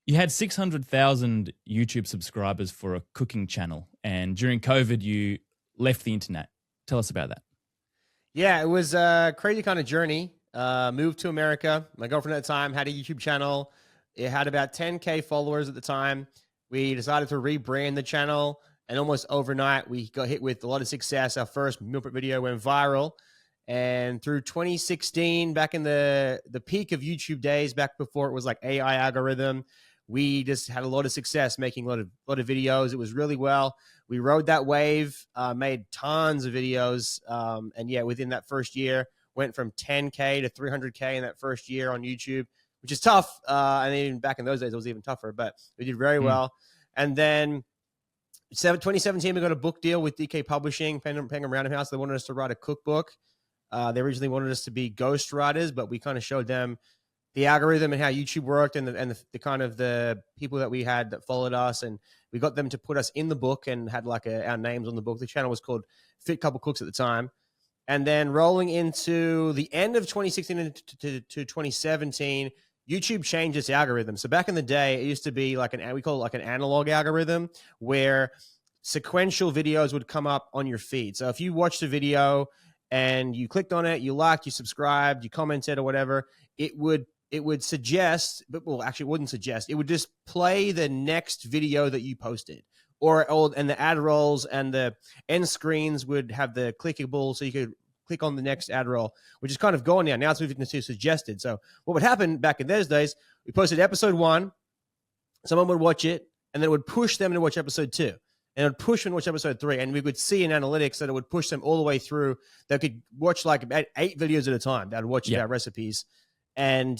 You had 600,000 YouTube subscribers for a cooking channel, and during COVID, you left the internet. Tell us about that. Yeah, it was a crazy kind of journey. Moved to America. My girlfriend at the time had a YouTube channel. It had about 10K followers at the time. We decided to rebrand the channel, and almost overnight, we got hit with a lot of success. Our first meal prep video went viral. And through 2016, back in the peak of YouTube days, back before it was like AI algorithm, we just had a lot of success making a lot of videos. It was really well. We rode that wave, made tons of videos. And yeah, within that first year, went from 10K to 300K in that first year on YouTube, which is tough. And even back in those days, it was even tougher, but we did very well. And then 2017, we got a book deal with DK Publishing, Penguin Random House. They wanted us to write a cookbook. They originally wanted us to be ghost writers, but we kind of showed them the algorithm and how YouTube worked, and the kind of the people that we had that followed us, and we got them to put us in the book and had like our names on the book. The channel was called Fit Couple Cooks at the time. And then rolling into the end of 2016 to 2017, YouTube changed its algorithm. So back in the day, it used to be like we call it like an analog algorithm, where sequential videos would come up on your feed. So if you watched a video and you clicked on it, you liked, you subscribed, you commented or whatever, it would suggest, but well, actually it wouldn't suggest, it would just play the next video that you posted, and the ad rolls and the end screens would have the clickable, so you could click on the next ad roll, which is kind of gone now. Now it's moving to suggested. So what would happen back in those days, we posted episode 1, someone would watch it, and then it would push them to watch episode 2. And it would push them to watch episode 3. And we would see in analytics that it would push them all the way through. They could watch like about 8 videos at a time. They'd watch our recipes. And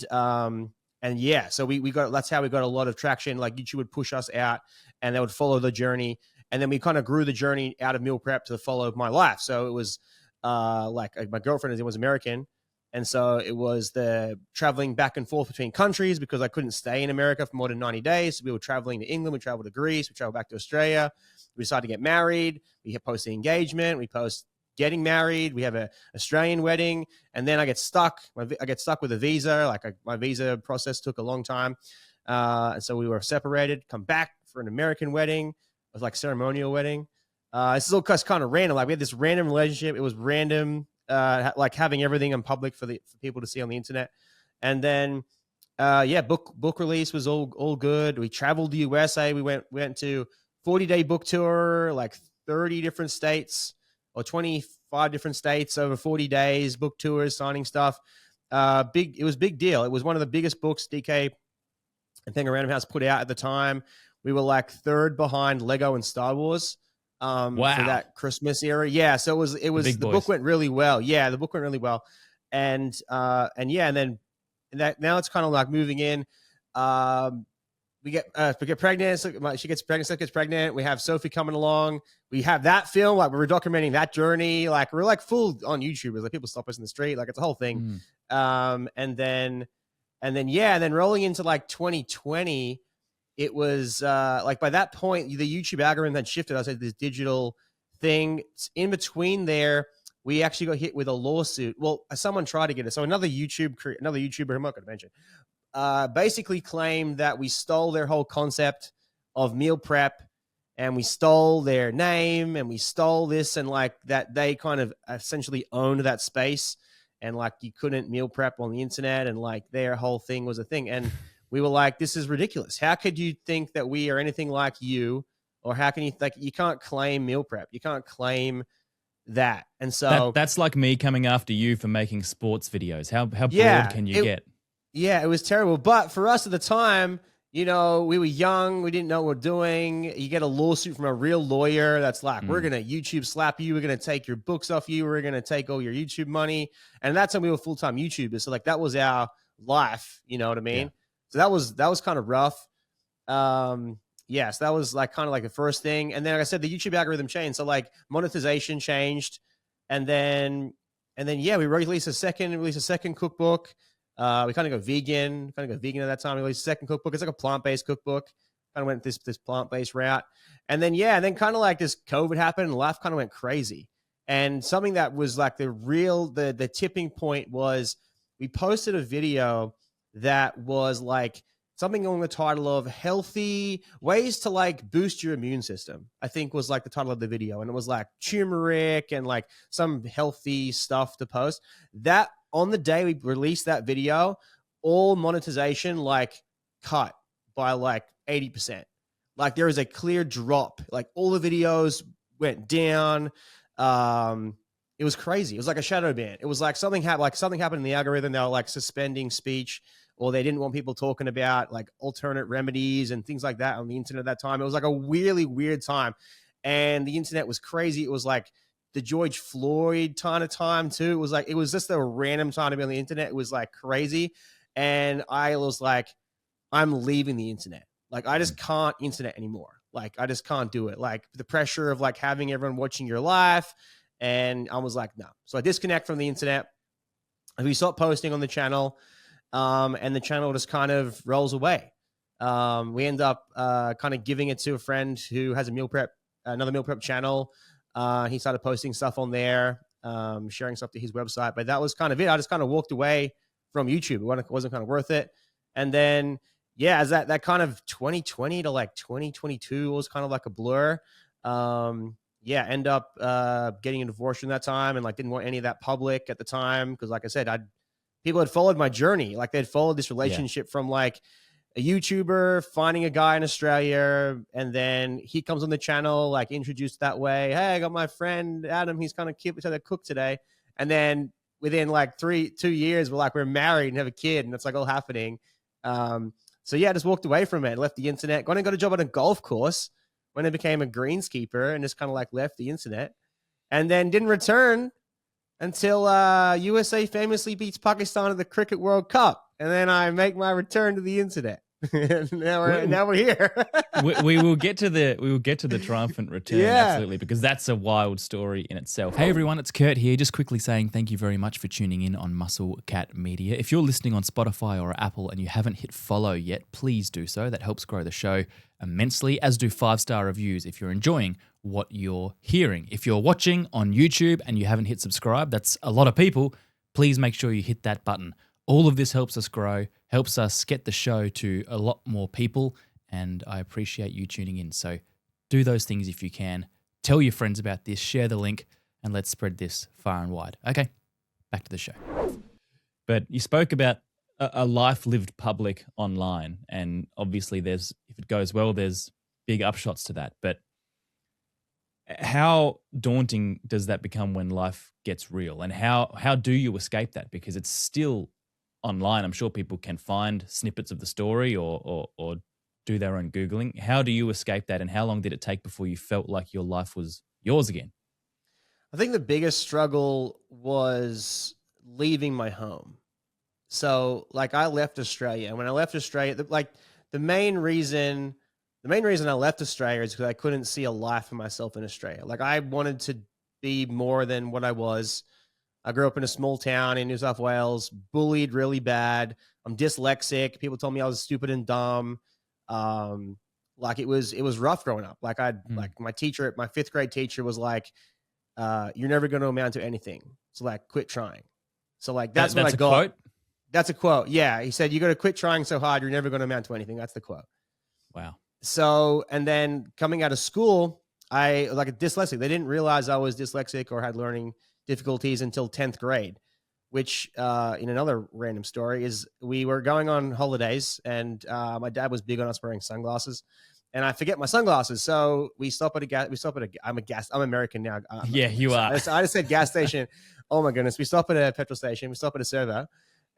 yeah, so we got, that's how we got a lot of traction. Like YouTube would push us out and they would follow the journey. And then we kind of grew the journey out of meal prep to follow my life. So it was like my girlfriend was American. And so it was the traveling back and forth between countries because I couldn't stay in America for more than 90 days. So we were traveling to England. We traveled to Greece. We traveled back to Australia. We decided to get married. We post the engagement. We post getting married. We have a Australian wedding. And then I get stuck. I get stuck with a visa. Like my visa process took a long time. And so we were separated, come back for an American wedding. It was like ceremonial wedding. This is all kind of random. Like we had this random relationship. It was random. Like having everything in public for people to see on the internet. And then, book release was all good. We traveled to USA. We went to 40-day book tour, like 30 different states or 25 different states over 40 days, book tours, signing stuff. It was a big deal. It was one of the biggest books DK and Penguin Random House put out at the time. We were like 3rd behind Lego and Star Wars. For that Christmas era. Yeah. So it was the book went really well. Yeah. The book went really well. And then now it's kind of like moving in. We get pregnant. So she gets pregnant. Steph gets pregnant. We have Sophie coming along. We have that film. Like we're documenting that journey. Like we're like full on YouTubers. Like people stop us in the street. Like it's a whole thing. And then rolling into like 2020, it was like by that point, the YouTube algorithm had shifted. I said this digital thing. In between there, we actually got hit with a lawsuit. Well, someone tried to get it. So another YouTuber, I'm not going to mention, basically claimed that we stole their whole concept of meal prep, and we stole their name, and we stole this, and like that they kind of essentially owned that space, and like you couldn't meal prep on the internet, and like their whole thing was a thing. And we were like, this is ridiculous. How could you think that we are anything like you? Or how can you, like, you can't claim meal prep. You can't claim that. And so that's like me coming after you for making sports videos. How broad can you get? Yeah, it was terrible. But for us at the time, we were young. We didn't know what we're doing. You get a lawsuit from a real lawyer that's like, we're going to YouTube slap you. We're going to take your books off you. We're going to take all your YouTube money. And that's when we were full-time YouTubers. So like that was our life. You know what I mean? Yeah. So that was kind of rough. So that was like kind of like the first thing. And then, like I said, the YouTube algorithm changed. So like monetization changed. And then we released a second cookbook. We kind of go vegan at that time. We released a second cookbook. It's like a plant-based cookbook. Kind of went this plant-based route. And then, then kind of like this COVID happened and life kind of went crazy. And something that was like the tipping point was we posted a video that was like something along the title of healthy ways to like boost your immune system, I think was like the title of the video. And it was like turmeric and like some healthy stuff to post. That on the day we released that video, all monetization like cut by like 80%. Like there is a clear drop. Like all the videos went down. It was crazy. It was like a shadow ban. It was like something happened in the algorithm. They were like suspending speech, or they didn't want people talking about like alternate remedies and things like that on the internet at that time. It was like a really weird time. And the internet was crazy. It was like the George Floyd kind of time too. It was just a random time to be on the internet. It was like crazy. And I was like, I'm leaving the internet. Like, I just can't internet anymore. Like, I just can't do it. Like the pressure of like having everyone watching your life. And I was like, no. So I disconnect from the internet. We stopped posting on the channel. And the channel just kind of rolls away. We end up kind of giving it to a friend who has another meal prep channel. He started posting stuff on there, sharing stuff to his website. But that was kind of it. I just kind of walked away from YouTube. It wasn't kind of worth it. And then, yeah, as that kind of 2020 to like 2022 was kind of like a blur. End up getting a divorce in that time, and like didn't want any of that public at the time because, like I said, people had followed my journey. Like they'd followed this relationship from like a YouTuber finding a guy in Australia, and then he comes on the channel, like introduced that way. Hey, I got my friend Adam. He's kind of cute. Each other cook today. And then within like 2 years, we're married and have a kid, and it's like all happening. So yeah, I just walked away from it, left the internet, got a job on a golf course when I became a greenskeeper, and just kind of like left the internet, and then didn't return until USA famously beats Pakistan at the Cricket World Cup. And then I make my return to the internet. now we're here. we will get to the triumphant return, absolutely, because that's a wild story in itself. Hey everyone, it's Curt here, just quickly saying thank you very much for tuning in on Muscle Cat Media. If you're listening on Spotify or Apple and you haven't hit follow yet, please do so. That helps grow the show immensely, as do 5-star reviews if you're enjoying what you're hearing. If you're watching on YouTube and you haven't hit subscribe, that's a lot of people, please make sure you hit that button. All of this helps us grow, helps us get the show to a lot more people, and I appreciate you tuning in. So do those things if you can. Tell your friends about this, share the link, and let's spread this far and wide. Okay, back to the show. But you spoke about a life lived public online, and obviously if it goes well, there's big upshots to that. But how daunting does that become when life gets real? And how do you escape that? Because it's still online. I'm sure people can find snippets of the story or do their own Googling. How do you escape that? And how long did it take before you felt like your life was yours again? I think the biggest struggle was leaving my home. So like I left Australia, and when I left Australia, the main reason I left Australia is because I couldn't see a life for myself in Australia. Like I wanted to be more than what I was. I grew up in a small town in New South Wales, bullied really bad. I'm dyslexic. People told me I was stupid and dumb. Like it was rough growing up. Like like my teacher, my 5th grade teacher was like, you're never going to amount to anything. So like, quit trying. So like, that's what I got. Quote? That's a quote. Yeah. He said, you got to quit trying so hard. You're never going to amount to anything. That's the quote. Wow. So, and then coming out of school, I like a dyslexic. They didn't realize I was dyslexic or had learning difficulties until 10th grade, which in another random story is we were going on holidays, and my dad was big on us wearing sunglasses, and I forget my sunglasses. So we stop at I'm American now. Yeah, you are. I just said gas station. Oh my goodness. We stop at a petrol station. We stop at a servo,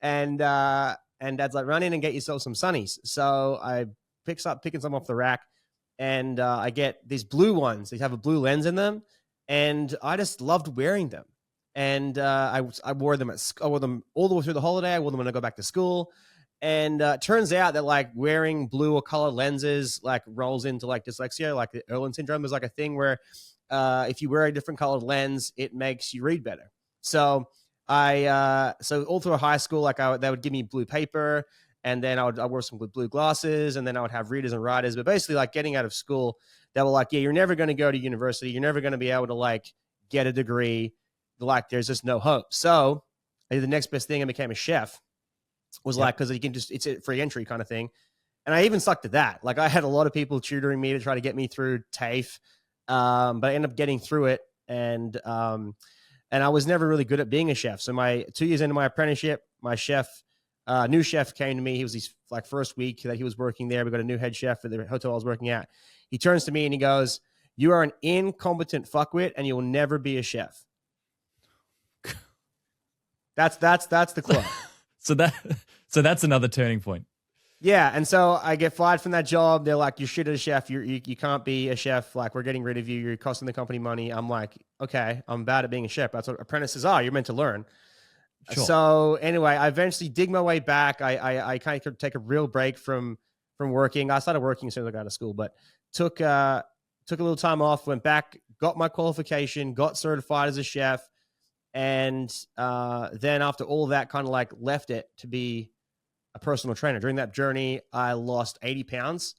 and dad's like, run in and get yourself some sunnies. So I picking some off the rack, and I get these blue ones. They have a blue lens in them, and I just loved wearing them. And I wore them I wore them all the way through the holiday. I wore them when I go back to school. And it turns out that like wearing blue or colored lenses like rolls into like dyslexia, like the Irlen syndrome. Is like a thing where if you wear a different colored lens, it makes you read better. So so all through high school, like they would give me blue paper, and then I wore some blue glasses, and then I would have readers and writers. But basically, like getting out of school, they were like, yeah, you're never going to go to university. You're never going to be able to like get a degree. Like there's just no hope. So I did the next best thing and became a chef. Was like, because you can it's a free entry kind of thing. And I even sucked at that. Like I had a lot of people tutoring me to try to get me through TAFE, but I ended up getting through it. And I was never really good at being a chef. So my 2 years into my apprenticeship, my new chef came to me. He was his like first week that he was working there. We got a new head chef at the hotel I was working at. He turns to me and he goes, "You are an incompetent fuckwit, and you will never be a chef." That's the quote. So that's another turning point. Yeah, and so I get fired from that job. They're like, "You're shit as a chef. You can't be a chef. Like, we're getting rid of you. You're costing the company money." I'm like, "Okay, I'm bad at being a chef. That's what apprentices are. You're meant to learn." Sure. So anyway, I eventually dig my way back. I kind of take a real break from working. I started working as soon as I got out of school, but took a little time off, went back, got my qualification, got certified as a chef, and then after all that, kind of like left it to be a personal trainer. During that journey, I lost 80 pounds.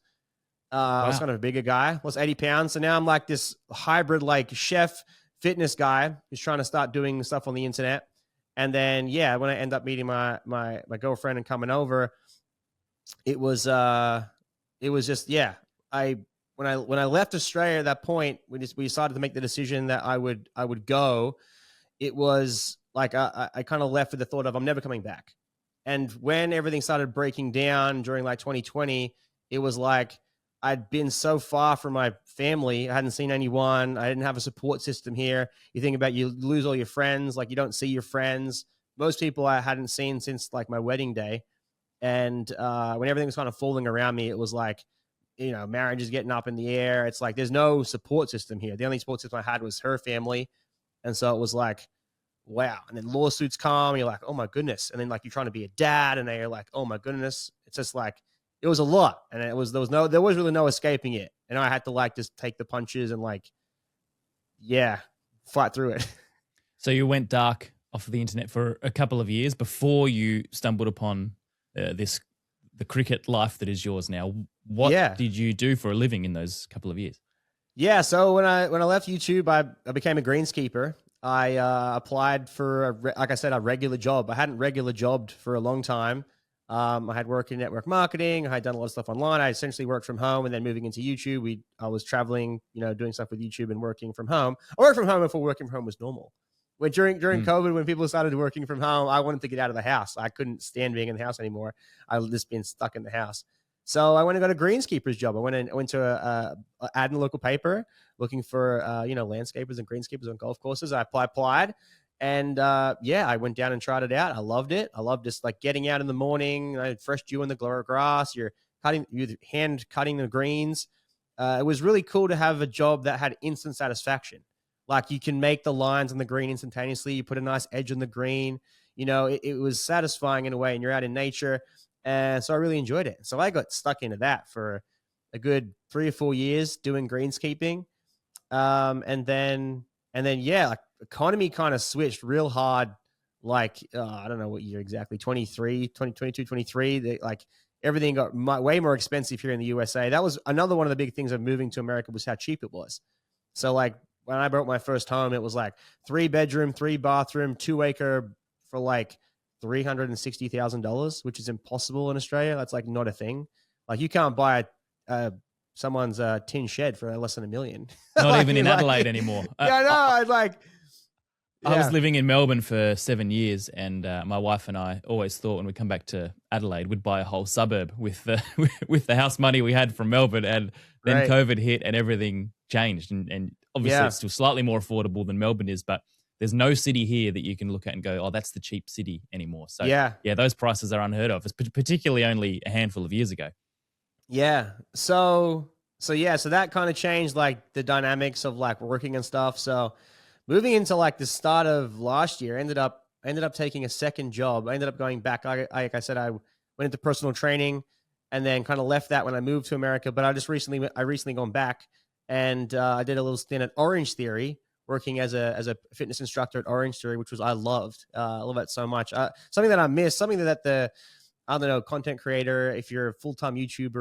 I was kind of a bigger guy, lost 80 pounds. So now I'm like this hybrid, like chef fitness guy who's trying to start doing stuff on the internet. And then, yeah, when I end up meeting my girlfriend and coming over, it was just, yeah, when I left Australia at that point, we decided to make the decision that I would go. It was like, I kind of left with the thought of, I'm never coming back. And when everything started breaking down during like 2020, it was like I'd been so far from my family. I hadn't seen anyone. I didn't have a support system here. You think about, you lose all your friends. Like, you don't see your friends. Most people I hadn't seen since like my wedding day. And when everything was kind of falling around me, it was like, marriage is getting up in the air. It's like, there's no support system here. The only support system I had was her family. And so it was like, wow. And then lawsuits come, you're like, oh my goodness. And then like, you're trying to be a dad and they're like, oh my goodness. It's just like, it was a lot. And there was really no escaping it. And I had to like, just take the punches and like, yeah, fight through it. So you went dark off of the internet for a couple of years before you stumbled upon the cricket life that is yours now. What did you do for a living in those couple of years? Yeah. So when I left YouTube, I became a greenskeeper. I applied for, like I said, a regular job. I hadn't regular jobbed for a long time. I had worked in network marketing. I had done a lot of stuff online. I essentially worked from home, and then moving into YouTube, I was traveling, doing stuff with YouTube and working from home. I worked from home before working from home was normal. When during COVID, when people started working from home, I wanted to get out of the house. I couldn't stand being in the house anymore. I was just being stuck in the house. So I went and got a greenskeeper's job. I went to a ad in the local paper looking for landscapers and greenskeepers on golf courses. I applied, and I went down and tried it out. I loved it. I loved just like getting out in the morning, fresh dew in the grass. You're hand cutting the greens. It was really cool to have a job that had instant satisfaction. Like, you can make the lines on the green instantaneously. You put a nice edge on the green. It was satisfying in a way, and you're out in nature. And so I really enjoyed it. So I got stuck into that for a good 3 or 4 years doing greenskeeping. And then, like, economy kind of switched real hard. Like, I don't know what year exactly, 2022, 23. Like, everything got way more expensive here in the USA. That was another one of the big things of moving to America, was how cheap it was. So like, when I bought my first home, it was like 3-bedroom, 3-bathroom, 2-acre for like $360,000, which is impossible in Australia. That's like not a thing. Like, you can't buy someone's tin shed for less than $1 million. Not even in Adelaide anymore. I was living in Melbourne for 7 years, and my wife and I always thought when we come back to Adelaide, we'd buy a whole suburb with the with the house money we had from Melbourne. And then COVID hit and everything changed. And obviously it's still slightly more affordable than Melbourne is, but there's no city here that you can look at and go, oh, that's the cheap city anymore. So yeah, those prices are unheard of, particularly only a handful of years ago. Yeah. So that kind of changed like the dynamics of like working and stuff. So moving into like the start of last year, ended up taking a second job. I ended up going back. Like I said, I went into personal training and then kind of left that when I moved to America. But I recently gone back, and I did a little stint at Orange Theory, working as a fitness instructor at Orange Theory, which I loved. I love that so much. Something that I miss, something that the content creator, if you're a full-time YouTuber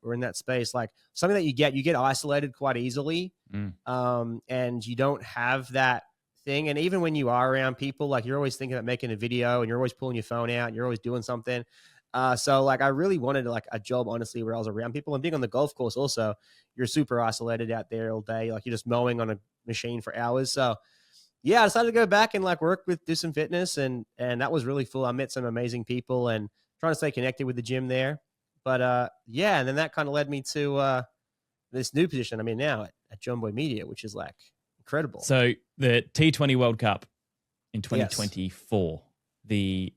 or in that space, like something that you get isolated quite easily. And you don't have that thing. And even when you are around people, like, you're always thinking about making a video, and you're always pulling your phone out and you're always doing something. So like I really wanted like a job, honestly, where I was around people. And being on the golf course also, you're super isolated out there all day. Like you're just mowing on a machine for hours. So yeah, I decided to go back and like do some fitness, and that was really cool. I met some amazing people and trying to stay connected with the gym there. But yeah, and then that kind of led me to this new position I'm in now at Jomboy Media, which is like incredible. So the T20 World Cup in 2024, yes. The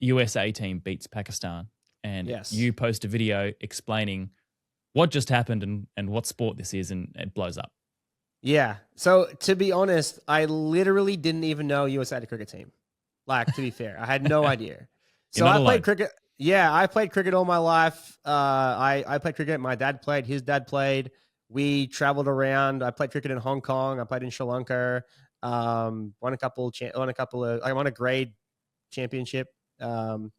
USA team beats Pakistan, and you post a video explaining what just happened and what sport this is, and it blows up. Yeah. So to be honest, I literally didn't even know USA had a cricket team. Like, to be fair, I had no idea. So I played cricket. Yeah, I played cricket all my life. I played cricket. My dad played. His dad played. We traveled around. I played cricket in Hong Kong. I played in Sri Lanka. I won a grade championship. And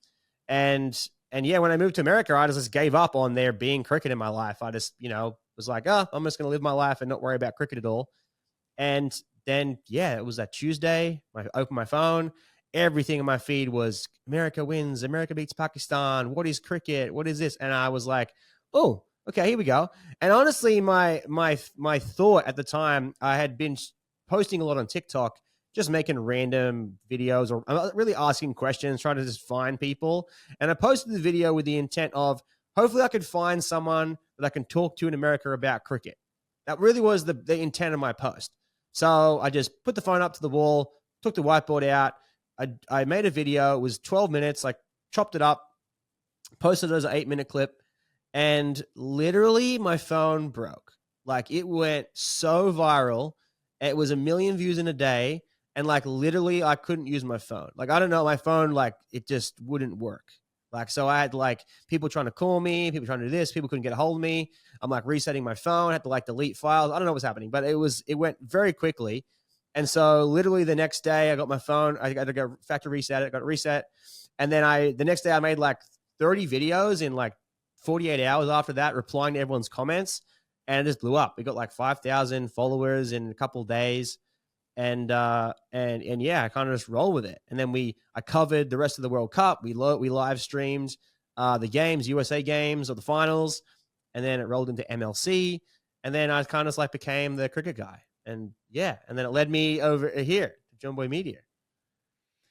yeah, when I moved to America, I just gave up on there being cricket in my life. I just, was like, oh, I'm just going to live my life and not worry about cricket at all. And then, yeah, it was that Tuesday. I opened my phone. Everything in my feed was America wins, America beats Pakistan. What is cricket? What is this? And I was like, oh, okay, here we go. And honestly, my thought at the time, I had been posting a lot on TikTok, just making random videos or really asking questions, trying to just find people. And I posted the video with the intent of hopefully I could find someone that I can talk to in America about cricket. That really was the intent of my post. So I just put the phone up to the wall, took the whiteboard out. I made a video. It was 12 minutes, like chopped it up, posted it as an 8-minute clip. And literally my phone broke. Like it went so viral. It was 1 million views in a day. And like literally I couldn't use my phone. Like, I don't know, my phone, like it just wouldn't work. Like, so I had like people trying to call me, people trying to do this, people couldn't get a hold of me. I'm like resetting my phone, had to like delete files. I don't know what's happening, but it went very quickly. And so literally the next day I got my phone, I got to go factory reset it, got it reset. And then the next day I made like 30 videos in like 48 hours after that, replying to everyone's comments. And it just blew up. We got like 5,000 followers in a couple of days. And yeah, I kind of just roll with it. And then I covered the rest of the World Cup. We live streamed the games, USA games or the finals. And then it rolled into MLC. And then I kind of like became the cricket guy. And yeah, and then it led me over here to Jomboy Media.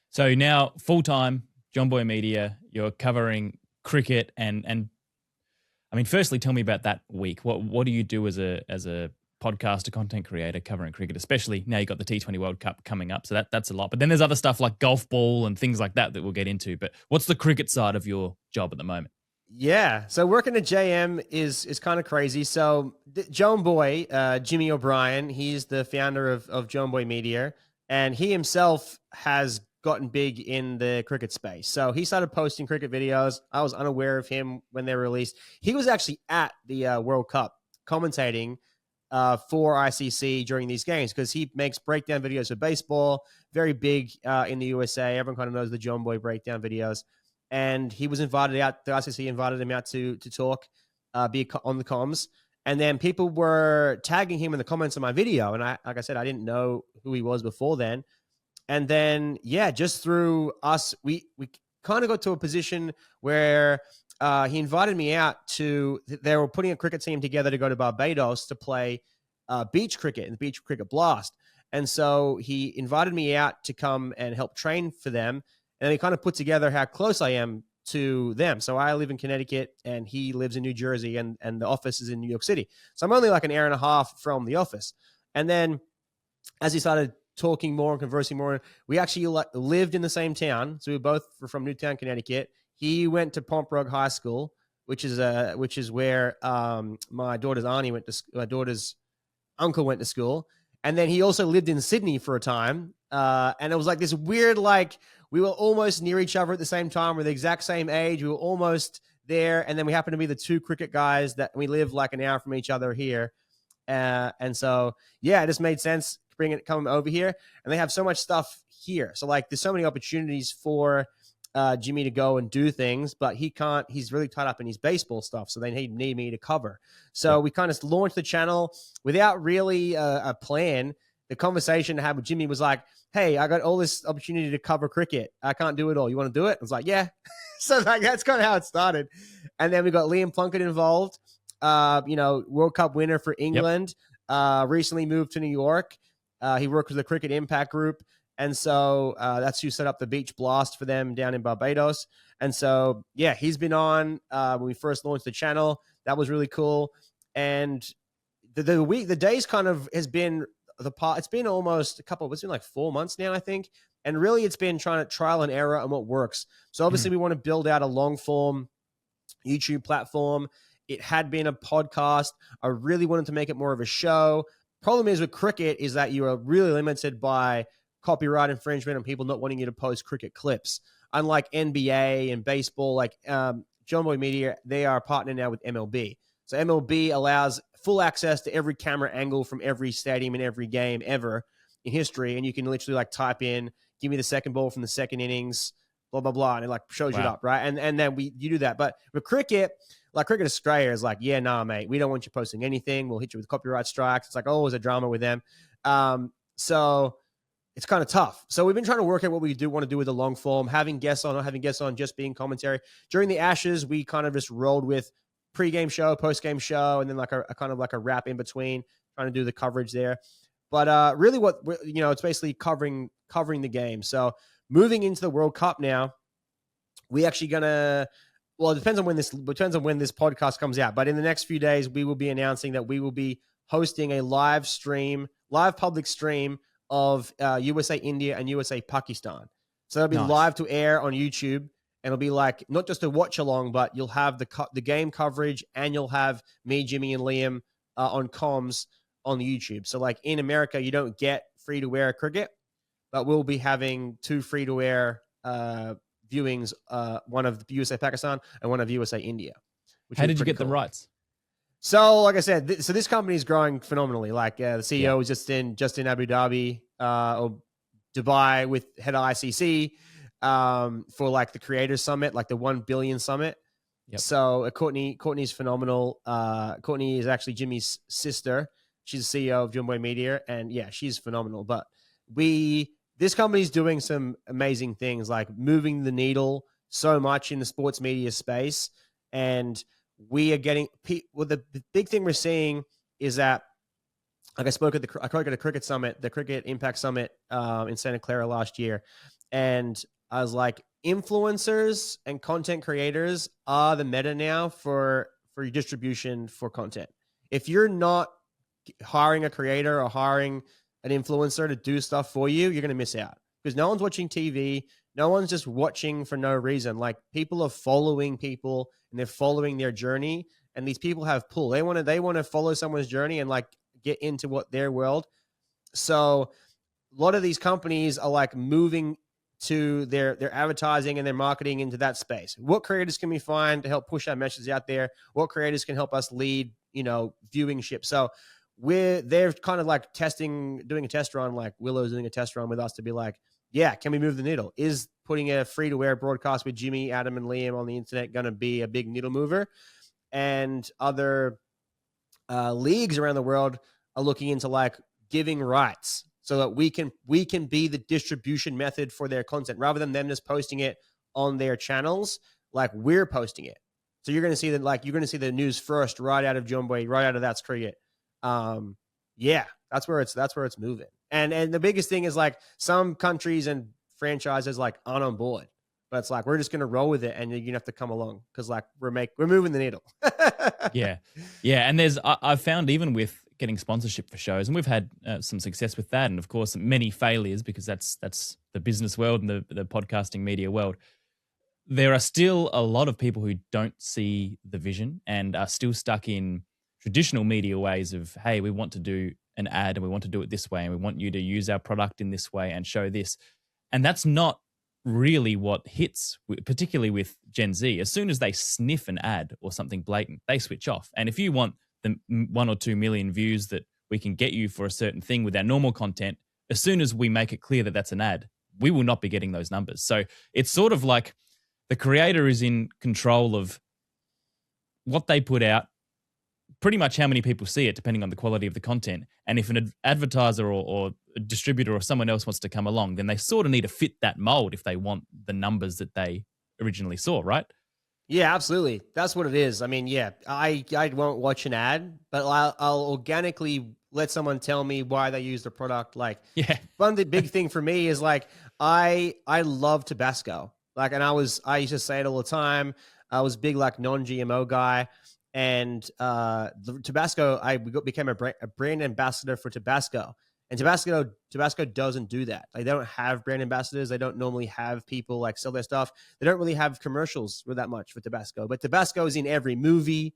So now full-time Jomboy Media, you're covering cricket and I mean, firstly, tell me about that week. What do you do as a podcaster, content creator covering cricket, especially now you've got the T20 World Cup coming up. So that's a lot. But then there's other stuff like Golfball and things like that we'll get into. But what's the cricket side of your job at the moment? Yeah. So working at JM is kind of crazy. So Jomboy, Jimmy O'Brien, he's the founder of Jomboy Media, and he himself has gotten big in the cricket space. So he started posting cricket videos. I was unaware of him when they were released. He was actually at the World Cup commentating for ICC during these games because he makes breakdown videos for baseball, very big in the USA. Everyone kind of knows the Jomboy breakdown videos. And he was invited out, the ICC invited him out to talk, be on the comms. And then people were tagging him in the comments of my video. And like I said, I didn't know who he was before then. And then, yeah, just through us, we kind of got to a position where he invited me out they were putting a cricket team together to go to Barbados to play beach cricket in the Beach Cricket Blast. And so he invited me out to come and help train for them. And he kind of put together how close I am to them. So I live in Connecticut and he lives in New Jersey and the office is in New York City. So I'm only like an hour and a half from the office. And then as he started talking more and conversing more, we actually lived in the same town. So we were both from Newtown, Connecticut. He went to Pomprog High School, which is where my daughter's my daughter's uncle went to school. And then he also lived in Sydney for a time. And it was like this weird, like we were almost near each other at the same time. We're the exact same age. We were almost there. And then we happened to be the two cricket guys that we live like an hour from each other here. And so, yeah, it just made sense come over here. And they have so much stuff here. So like there's so many opportunities for Jimmy to go and do things, but he's really tied up in his baseball stuff. So they need me to cover. So we kind of launched the channel without really a plan. the conversation I had with Jimmy was like, hey, I got all this opportunity to cover cricket. I can't do it all. You want to do it? I was like, yeah. So like, that's kind of how it started. And then we got Liam Plunkett involved, World Cup winner for England, recently moved to New York. He worked with the Cricket Impact Group. And so that's who set up the Beach Blast for them down in Barbados. And so, yeah, he's been on when we first launched the channel. That was really cool. And the days kind of has been it's been almost it's been like 4 months now, I think. And really it's been trying to trial and error on what works. So obviously we want to build out a long form YouTube platform. It had been a podcast. I really wanted to make it more of a show. Problem is with cricket is that you are really limited by copyright infringement and people not wanting you to post cricket clips. Unlike NBA and baseball, like Jomboy Media, they are a partner now with MLB. So MLB allows full access to every camera angle from every stadium and every game ever in history. And you can literally like type in, give me the second ball from the second innings, blah, blah, blah. And it like shows you it up, right? And then you do that. But with cricket, like Cricket Australia is like, yeah, nah, mate, we don't want you posting anything. We'll hit you with copyright strikes. It's like, oh, there's a drama with them. So it's kind of tough. So we've been trying to work out what we do want to do with the long form, having guests on, not having guests on, just being commentary. During the Ashes, we kind of just rolled with pre-game show, post-game show, and then like a kind of like a wrap in between, trying to do the coverage there. But really it's basically covering the game. So moving into the World Cup now, we actually it depends on when this podcast comes out. But in the next few days, we will be announcing that we will be hosting a live public stream of USA India and USA Pakistan. So it'll be live to air on YouTube, and it'll be like not just a watch along, but you'll have the game coverage, and you'll have me, Jimmy, and Liam on comms on YouTube. So like in America, you don't get free to air cricket, but we'll be having 2 free to air viewings, one of USA Pakistan and one of USA India. How did you get the rights? So, like I said, this company is growing phenomenally. Like the CEO was just in Abu Dhabi or Dubai with head of ICC for like the Creators Summit, like the 1 billion summit. Yep. So Courtney's phenomenal. Courtney is actually Jimmy's sister. She's the CEO of Jomboy Media, and yeah, she's phenomenal. But this company's doing some amazing things, like moving the needle so much in the sports media space, and we are getting the big thing we're seeing is that, like I spoke at the Cricket Summit, the Cricket Impact Summit in Santa Clara last year, and I was like, influencers and content creators are the meta now for your distribution for content. If you're not hiring a creator or hiring an influencer to do stuff for you, you're going to miss out, because no one's watching TV. No one's just watching for no reason. Like, people are following people and they're following their journey, and these people have pull. They want to follow someone's journey and like get into what their world. So a lot of these companies are like moving to their advertising and their marketing into that space. What creators can we find to help push our messages out there? What creators can help us lead, viewing ship? So they're kind of like doing a test run, like Willow's doing a test run with us to be like, yeah, can we move the needle? Is putting a free-to-air broadcast with Jimmy, Adam, and Liam on the internet going to be a big needle mover? And other leagues around the world are looking into like giving rights so that we can be the distribution method for their content, rather than them just posting it on their channels. Like, we're posting it. So you're going to see that, like, you're going to see the news first right out of Jomboy, right out of That's Cricket. Yeah, that's where it's moving. And the biggest thing is like some countries and franchises like aren't on board, but it's like, we're just going to roll with it, and you're going to have to come along, because like we're moving the needle. Yeah. And I've found, even with getting sponsorship for shows, and we've had some success with that, and of course many failures, because that's the business world and the podcasting media world. There are still a lot of people who don't see the vision and are still stuck in traditional media ways of, hey, we want to do an ad and we want to do it this way, and we want you to use our product in this way and show this. And that's not really what hits, particularly with Gen Z. As soon as they sniff an ad or something blatant, they switch off. And if you want the 1 or 2 million views that we can get you for a certain thing with our normal content, as soon as we make it clear that that's an ad, we will not be getting those numbers. So it's sort of like the creator is in control of what they put out, pretty much how many people see it, depending on the quality of the content. And if an advertiser or a distributor or someone else wants to come along, then they sort of need to fit that mold if they want the numbers that they originally saw, right? Yeah, absolutely. That's what it is. I mean, yeah, I won't watch an ad, but I'll organically let someone tell me why they use the product. Like, yeah, one of the big thing for me is like I love Tabasco. Like, and I used to say it all the time. I was big like non-GMO guy, and the Tabasco became a brand ambassador for Tabasco. And Tabasco doesn't do that. Like, they don't have brand ambassadors. They don't normally have people like sell their stuff. They don't really have commercials with that much for Tabasco. But Tabasco is in every movie.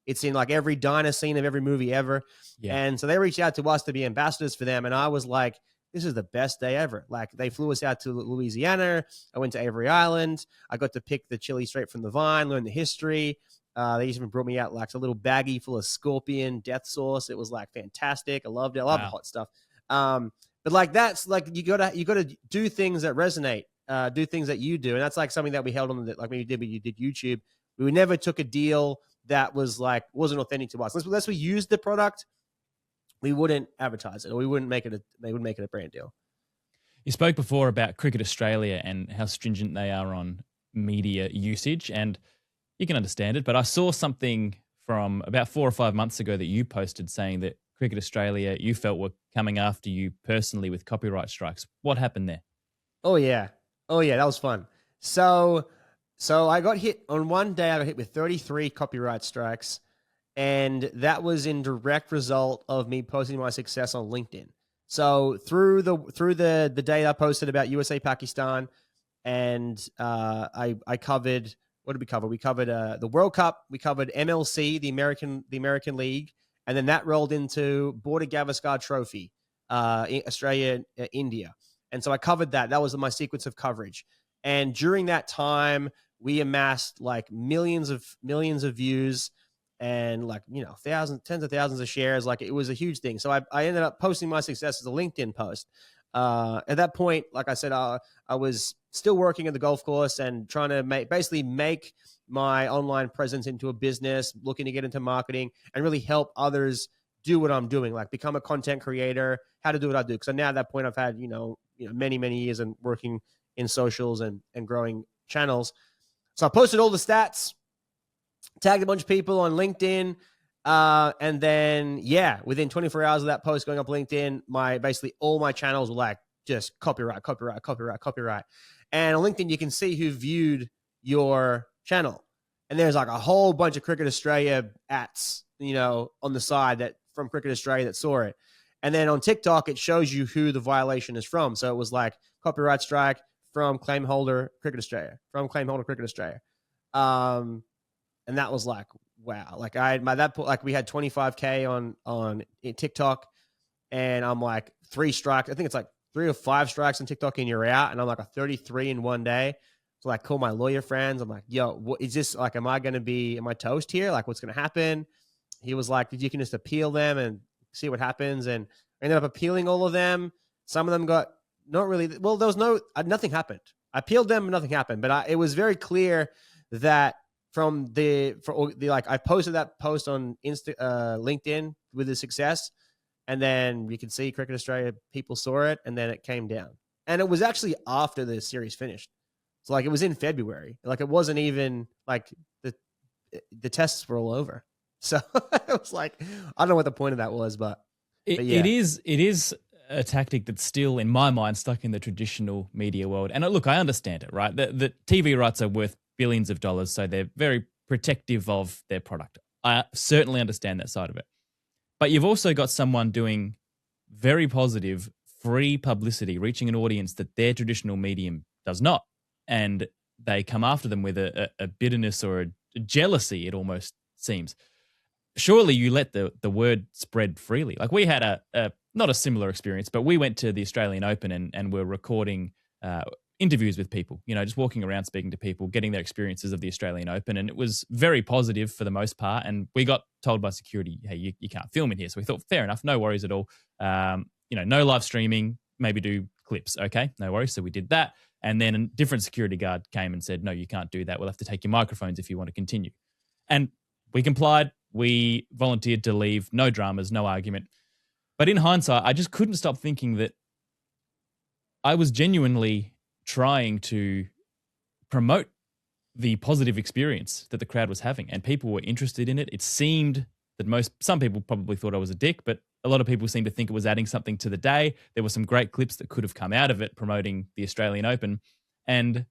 It's in like every diner scene of every movie ever. Yeah. And so they reached out to us to be ambassadors for them. And I was like, this is the best day ever. Like, they flew us out to Louisiana. I went to Avery Island. I got to pick the chili straight from the vine, learn the history. They even brought me out like a little baggie full of scorpion death sauce. It was like fantastic. I loved it. I love the hot stuff. But like, that's like, you gotta do things that resonate, do things that you do. And that's like something that we held on, like when you did YouTube. We never took a deal that was like, wasn't authentic to us. Unless we used the product, we wouldn't advertise it, or we wouldn't make it a brand deal. You spoke before about Cricket Australia and how stringent they are on media usage, and you can understand it. But I saw something from about 4 or 5 months ago that you posted saying that Cricket Australia, you felt, were coming after you personally with copyright strikes. What happened there? Oh yeah, that was fun. So I got hit on one day. I got hit with 33 copyright strikes, and that was in direct result of me posting my success on LinkedIn. So through the day I posted about USA Pakistan, and I covered, what did we cover? We covered the World Cup. We covered MLC, the American League. And then that rolled into Border Gavaskar Trophy, Australia, India. And so I covered that. That was my sequence of coverage. And during that time, we amassed like millions of views and like, tens of thousands of shares. Like, it was a huge thing. So I ended up posting my success as a LinkedIn post. At that point, like I said, I was still working at the golf course and trying to make my online presence into a business, looking to get into marketing and really help others do what I'm doing, like become a content creator, how to do what I do. Because now at that point, I've had, many, many years and working in socials and growing channels. So I posted all the stats, tagged a bunch of people on LinkedIn. And then, within 24 hours of that post going up LinkedIn, basically all my channels were like just copyright. And on LinkedIn, you can see who viewed your channel. And there's like a whole bunch of Cricket Australia ats, on the side that from Cricket Australia that saw it. And then on TikTok, it shows you who the violation is from. So it was like copyright strike from claim holder Cricket Australia, And that was like, wow. Like, by that point, like, we had 25K on TikTok, and I'm like 3 strikes. I think it's like 3 or 5 strikes on TikTok and you're out. And I'm like a 33 in one day. So like, call my lawyer friends. I'm like, yo, what is this? Like, am I toast here? Like, what's going to happen? He was like, you can just appeal them and see what happens. And I ended up appealing all of them. Some of them got not really, well, there was nothing happened. I appealed them and nothing happened, but it was very clear that I posted that post on LinkedIn with the success, and then you can see Cricket Australia people saw it, and then it came down. And it was actually after the series finished. So like, it was in February. Like, it wasn't even like the tests were all over. So it was like, I don't know what the point of that was, but yeah. It is a tactic that's still, in my mind, stuck in the traditional media world. And look, I understand it, right? The TV rights are worth billions of dollars, so they're very protective of their product. I certainly understand that side of it. But you've also got someone doing very positive, free publicity, reaching an audience that their traditional medium does not. And they come after them with a bitterness or a jealousy, it almost seems. Surely you let the word spread freely. Like, we had a not a similar experience, but we went to the Australian Open and were recording interviews with people, just walking around, speaking to people, getting their experiences of the Australian Open. And it was very positive for the most part. And we got told by security, hey, you can't film in here. So we thought, fair enough, no worries at all. No live streaming, maybe do clips. Okay, no worries. So we did that. And then a different security guard came and said, no, you can't do that. We'll have to take your microphones if you want to continue. And we complied. We volunteered to leave. No dramas, no argument. But in hindsight, I just couldn't stop thinking that I was genuinely trying to promote the positive experience that the crowd was having, and people were interested in it. It seemed that some people probably thought I was a dick, but a lot of people seemed to think it was adding something to the day. There were some great clips that could have come out of it promoting the Australian Open. And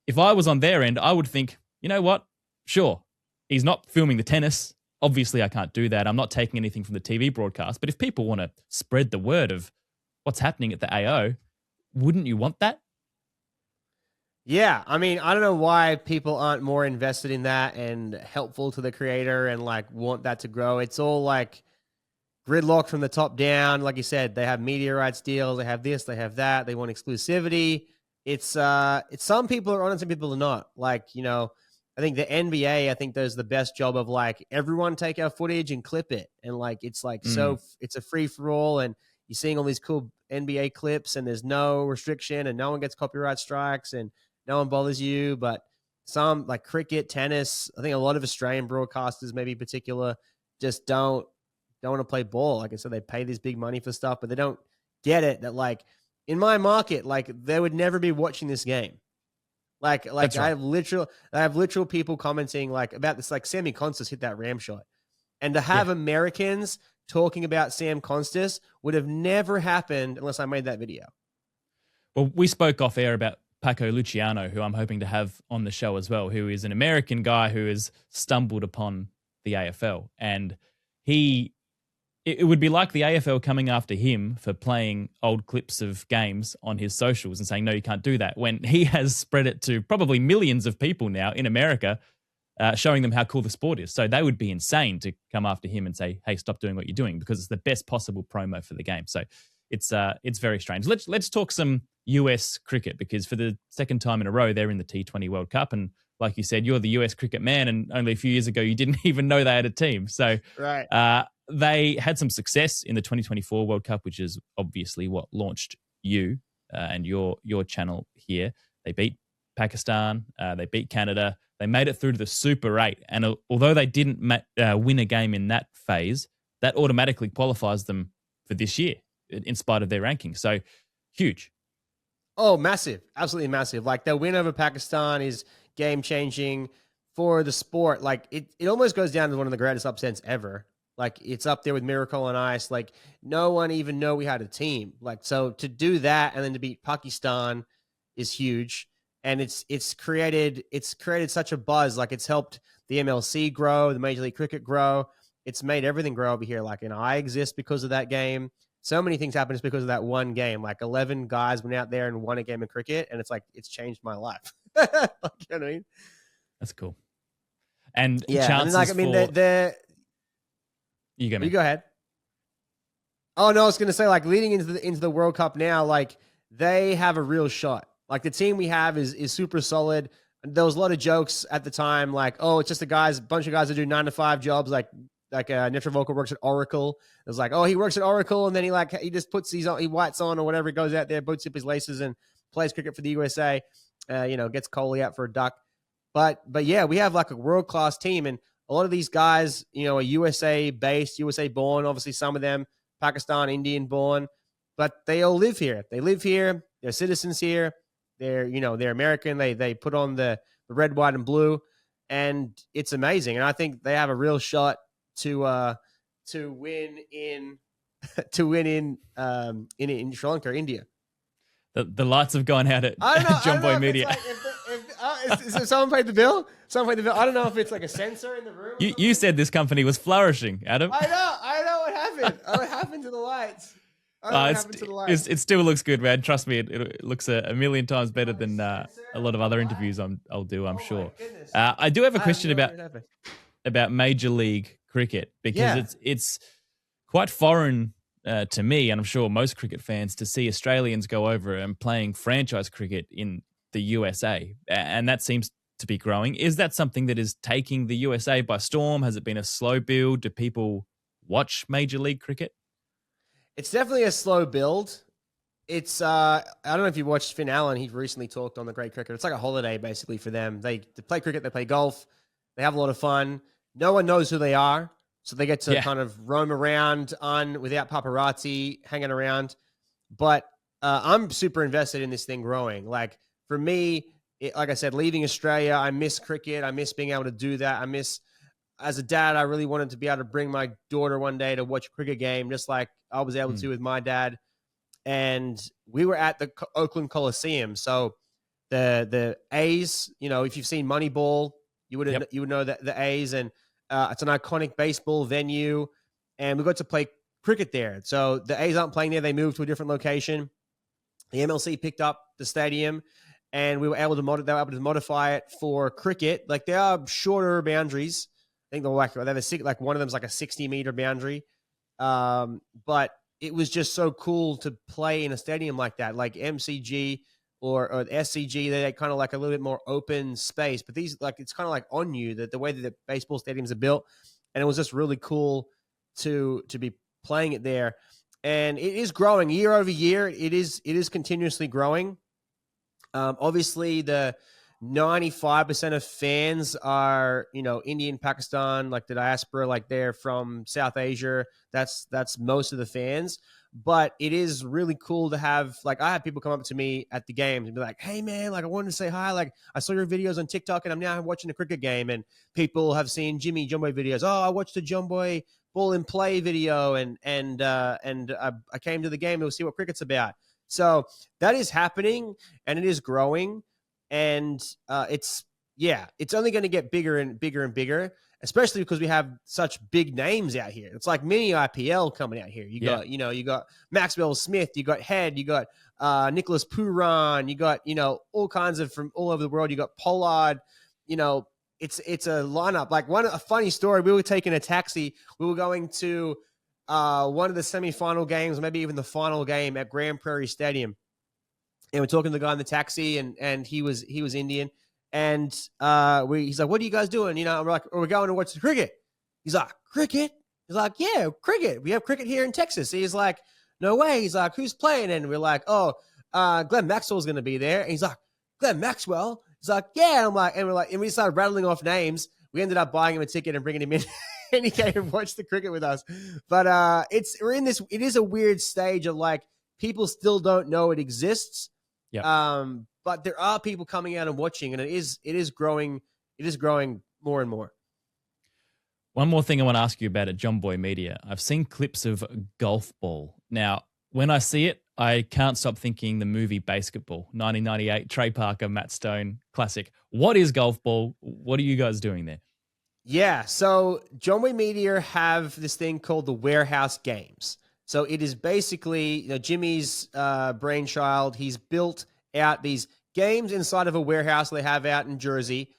if I was on their end, I would think, you know what? Sure, he's not filming the tennis. Obviously, I can't do that. I'm not taking anything from the TV broadcast. But if people want to spread the word of what's happening at the AO, wouldn't you want that? Yeah, I mean, I don't know why people aren't more invested in that and helpful to the creator and like want that to grow. It's all like gridlock from the top down. Like you said, they have media rights deals, they have this, they have that, they want exclusivity. It's some people are on it, some people are not. Like, I think the NBA, I think does the best job of like everyone take our footage and clip it. And like it's like so it's a free for all, and you're seeing all these cool NBA clips and there's no restriction and no one gets copyright strikes and no one bothers you. But some like cricket, tennis, I think a lot of Australian broadcasters, maybe in particular, just don't want to play ball. Like I said, they pay this big money for stuff, but they don't get it that like in my market, like they would never be watching this game. Like right. I have literal people commenting like about this, like Sammy Constas hit that ram shot, and to have Americans talking about Sam Constas would have never happened unless I made that video. Well, we spoke off air about Paco Luciano, who I'm hoping to have on the show as well, who is an American guy who has stumbled upon the AFL. And it would be like the AFL coming after him for playing old clips of games on his socials and saying, no, you can't do that, when he has spread it to probably millions of people now in America, showing them how cool the sport is. So they would be insane to come after him and say, hey, stop doing what you're doing, because it's the best possible promo for the game. So it's very strange. Let's talk some US cricket, because for the second time in a row, they're in the T20 World Cup. And like you said, you're the US cricket man, and only a few years ago, you didn't even know they had a team. So right. They had some success in the 2024 World Cup, which is obviously what launched you and your channel here. They beat Pakistan, they beat Canada, they made it through to the Super 8. And although they didn't win a game in that phase, that automatically qualifies them for this year, in spite of their ranking. So huge. Oh, massive. Absolutely massive. Like the win over Pakistan is game-changing for the sport. Like it almost goes down to one of the greatest upsets ever. Like it's up there with Miracle on Ice. Like no one even know we had a team. Like, so to do that and then to beat Pakistan is huge. And it's created such a buzz. Like it's helped the MLC grow, the Major League Cricket grow. It's made everything grow over here. Like, I exist because of that game. So many things happen just because of that one game. Like 11 guys went out there and won a game of cricket, and it's like it's changed my life. Like, you know what I mean? That's cool. And yeah, chances I mean, like, they're you go, man. You go ahead. Oh no, I was gonna say, like, leading into the World Cup now, like they have a real shot. Like the team we have is super solid. There was a lot of jokes at the time, like, oh, it's just a bunch of guys that do 9-to-5 jobs, like Nitra Volker works at Oracle. It was like, oh, he works at Oracle, and then he just puts he whites on or whatever, he goes out there, boots up his laces, and plays cricket for the USA. Gets Kohli out for a duck. But yeah, we have like a world class team, and a lot of these guys, are USA based, USA born. Obviously, some of them Pakistan, Indian born, but they all live here. They live here. They're citizens here. They're American. They put on the red, white, and blue, and it's amazing. And I think they have a real shot to win in Sri Lanka, India. The lights have gone out at Jomboy Media. If someone paid the bill. I don't know if it's like a sensor in the room. You said this company was flourishing, Adam. I know what happened. What happened to the lights? It still looks good, man. Trust me, it looks a million times better than a lot of other interviews I'll do, I'm sure. I do have a question about Major League Cricket, because it's quite foreign to me, and I'm sure most cricket fans, to see Australians go over and playing franchise cricket in the USA, and that seems to be growing. Is that something that is taking the USA by storm? Has it been a slow build? Do people watch Major League Cricket? It's definitely a slow build. It's I don't know if you watched Finn Allen. He recently talked on The Great Cricket. It's like a holiday basically for them. They play cricket, they play golf, they have a lot of fun. No one knows who they are. so they get to kind of roam around without paparazzi hanging around. But I'm super invested in this thing growing. Like for me, like I said, leaving Australia, I miss cricket. I miss being able to do that. As a dad, I really wanted to be able to bring my daughter one day to watch a cricket game, just like I was able to with my dad. And we were at the Oakland Coliseum. So the A's, if you've seen Moneyball, you would know that the A's, and it's an iconic baseball venue, and we got to play cricket there. So the A's aren't playing there; they moved to a different location. The MLC picked up the stadium, and we were able to modify it for cricket. Like there are shorter boundaries. I think like one of them's like a 60-meter boundary, but it was just so cool to play in a stadium like that, like MCG or SCG. They're kind of like a little bit more open space, but these like it's kind of like on you that the way that the baseball stadiums are built, and it was just really cool to be playing it there. And it is growing year over year. It is continuously growing. Obviously, the 95% of fans are, Indian, Pakistan, like the diaspora, like they're from South Asia. That's most of the fans. But it is really cool to have, like, I have people come up to me at the games and be like, hey, man, like, I wanted to say hi. Like, I saw your videos on TikTok and I'm now watching a cricket game. And people have seen Jomboy videos. Oh, I watched the Jomboy ball in play video and I came to the game to see what cricket's about. So that is happening and it is growing. And it's only going to get bigger and bigger and bigger, especially because we have such big names out here. It's like mini IPL coming out here. You got Maxwell Smith, you got Head, you got Nicholas Pooran, you got, all kinds of from all over the world. You got Pollard, it's a lineup. Like a funny story, we were taking a taxi. We were going to one of the semifinal games, maybe even the final game at Grand Prairie Stadium. And we're talking to the guy in the taxi, and he was Indian, and he's like, "What are you guys doing?" We're like, "We're going to watch the cricket." He's like, "Cricket?" He's like, "Yeah, cricket. We have cricket here in Texas." He's like, "No way." He's like, "Who's playing?" And we're like, "Oh, Glenn Maxwell's going to be there." And he's like, "Glenn Maxwell?" He's like, "Yeah." And we started rattling off names. We ended up buying him a ticket and bringing him in, and he came and watched the cricket with us. But it is a weird stage of like people still don't know it exists. Yep. But there are people coming out and watching, and it is growing. It is growing more and more. One more thing I want to ask you about at Jomboy Media. I've seen clips of Golfball. Now, when I see it, I can't stop thinking the movie Basketball, 1998, Trey Parker, Matt Stone, classic. What is Golfball? What are you guys doing there? Yeah, so Jomboy Media have this thing called the Warehouse Games. So it is basically Jimmy's brainchild. He's built out these games inside of a warehouse they have out in Jersey,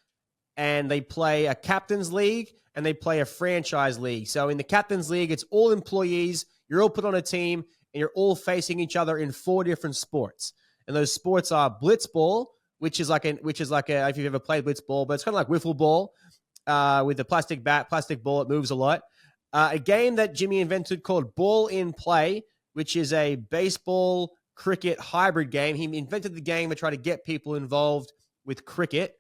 and they play a captain's league and they play a franchise league. So in the captain's league, it's all employees. You're all put on a team, and you're all facing each other in 4 different sports. And those sports are blitzball, which is like if you've ever played blitzball, but it's kind of like wiffle ball with a plastic bat, plastic ball. It moves a lot. A game that Jimmy invented called Ball in Play, which is a baseball cricket hybrid game. He invented the game to try to get people involved with cricket.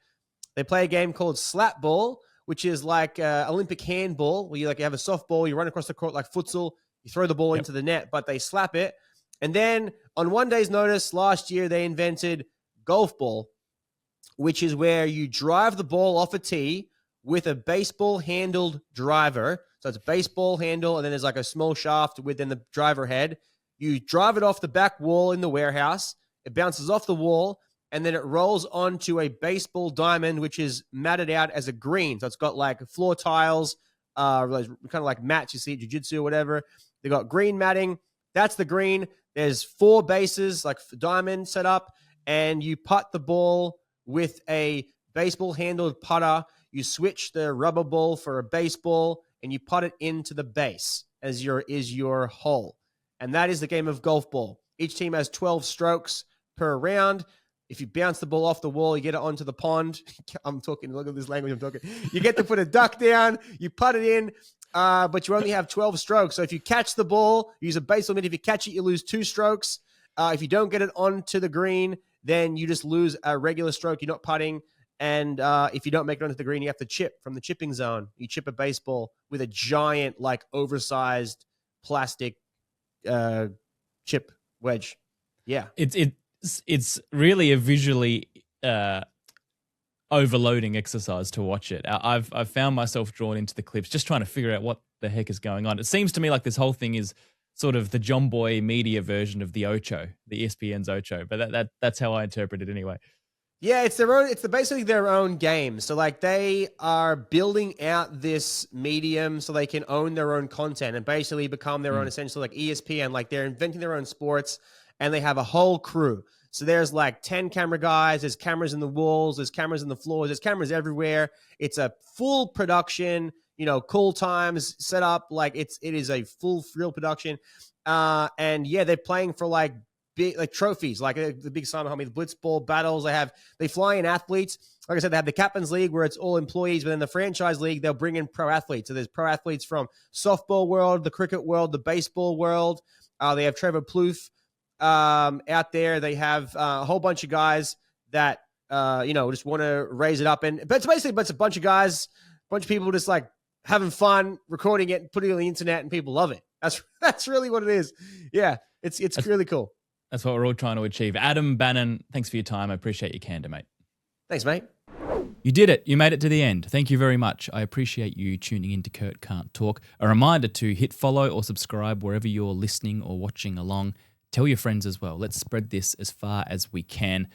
They play a game called Slap Ball, which is like Olympic handball, where you have a softball, you run across the court like futsal, you throw the ball into the net, but they slap it. And then on one day's notice last year, they invented Golfball, which is where you drive the ball off a tee with a baseball-handled driver. So it's a baseball handle, and then there's like a small shaft within the driver head. You drive it off the back wall in the warehouse. It bounces off the wall, and then it rolls onto a baseball diamond, which is matted out as a green. So it's got like floor tiles, kind of like mats you see at jiu-jitsu or whatever. They got green matting. That's the green. There's 4 bases, like diamond set up, and you putt the ball with a baseball-handled putter. You switch the rubber ball for a baseball, and you putt it into the base as your hole. And that is the game of golf ball. Each team has 12 strokes per round. If you bounce the ball off the wall, you get it onto the pond. I'm talking, look at this language I'm talking. You get to put a duck down, you putt it in, but you only have 12 strokes. So if you catch the ball, use a baseball mitt. If you catch it, you lose 2 strokes. If you don't get it onto the green, then you just lose a regular stroke. You're not putting. And if you don't make it onto the green, you have to chip from the chipping zone. You chip a baseball with a giant, like oversized plastic chip wedge. Yeah, it's really a visually overloading exercise to watch it. I've found myself drawn into the clips, just trying to figure out what the heck is going on. It seems to me like this whole thing is sort of the Jomboy Media version of the Ocho, the ESPN's Ocho. But that's how I interpret it anyway. Yeah, it's their own. It's basically their own game. So like they are building out this medium so they can own their own content and basically become their own, essentially like ESPN. Like they're inventing their own sports, and they have a whole crew. So there's like 10 camera guys. There's cameras in the walls. There's cameras in the floors. There's cameras everywhere. It's a full production. Call times set up. Like it is a full real production. And yeah, they're playing for like big like trophies, like the big sign behind me, the Blitzball battles. They fly in athletes. Like I said, they have the Captain's League where it's all employees, but in the franchise league, they'll bring in pro athletes. So there's pro athletes from softball world, the cricket world, the baseball world. They have Trevor Plouffe out there. They have a whole bunch of guys that just want to raise it up. But it's a bunch of guys, a bunch of people just like having fun, recording it, and putting it on the internet, and people love it. That's really what it is. Yeah, it's really cool. That's what we're all trying to achieve. Adam, Bannon, thanks for your time. I appreciate your candor, mate. Thanks, mate. You did it. You made it to the end. Thank you very much. I appreciate you tuning in to Curt Can't Talk. A reminder to hit follow or subscribe wherever you're listening or watching along. Tell your friends as well. Let's spread this as far as we can.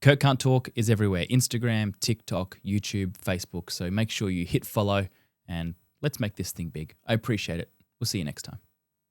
Curt Can't Talk is everywhere. Instagram, TikTok, YouTube, Facebook. So make sure you hit follow and let's make this thing big. I appreciate it. We'll see you next time.